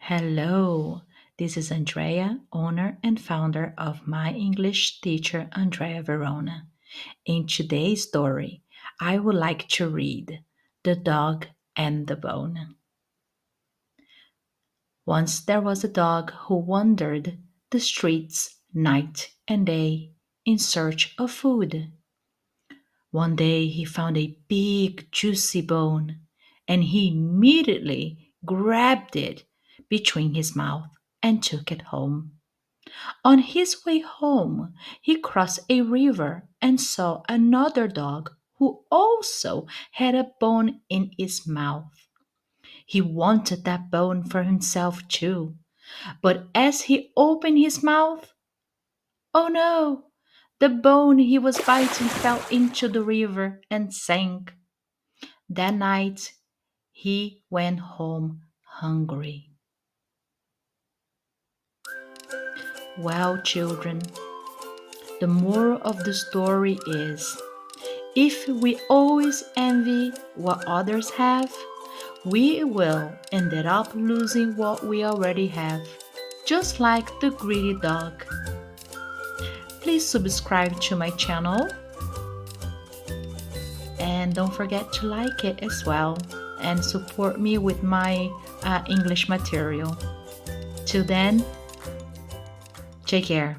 Hello, this is Andrea, owner and founder of My English Teacher Andrea Verona. In today's story, I would like to read The Dog and the Bone. Once there was a dog who wandered the streets night and day in search of food. One day he found a big, juicy bone, and he immediately grabbed it between his mouth and took it home. On his way home, he crossed a river and saw another dog who also had a bone in his mouth. He wanted that bone for himself too, but as he opened his mouth, oh no! The bone he was biting fell into the river and sank. That night, he went home hungry. Well, children, the moral of the story is if we always envy what others have, we will end up losing what we already have, just like the greedy dog. Please subscribe to my channel and don't forget to like it as well and support me with my English material. Till then, take care.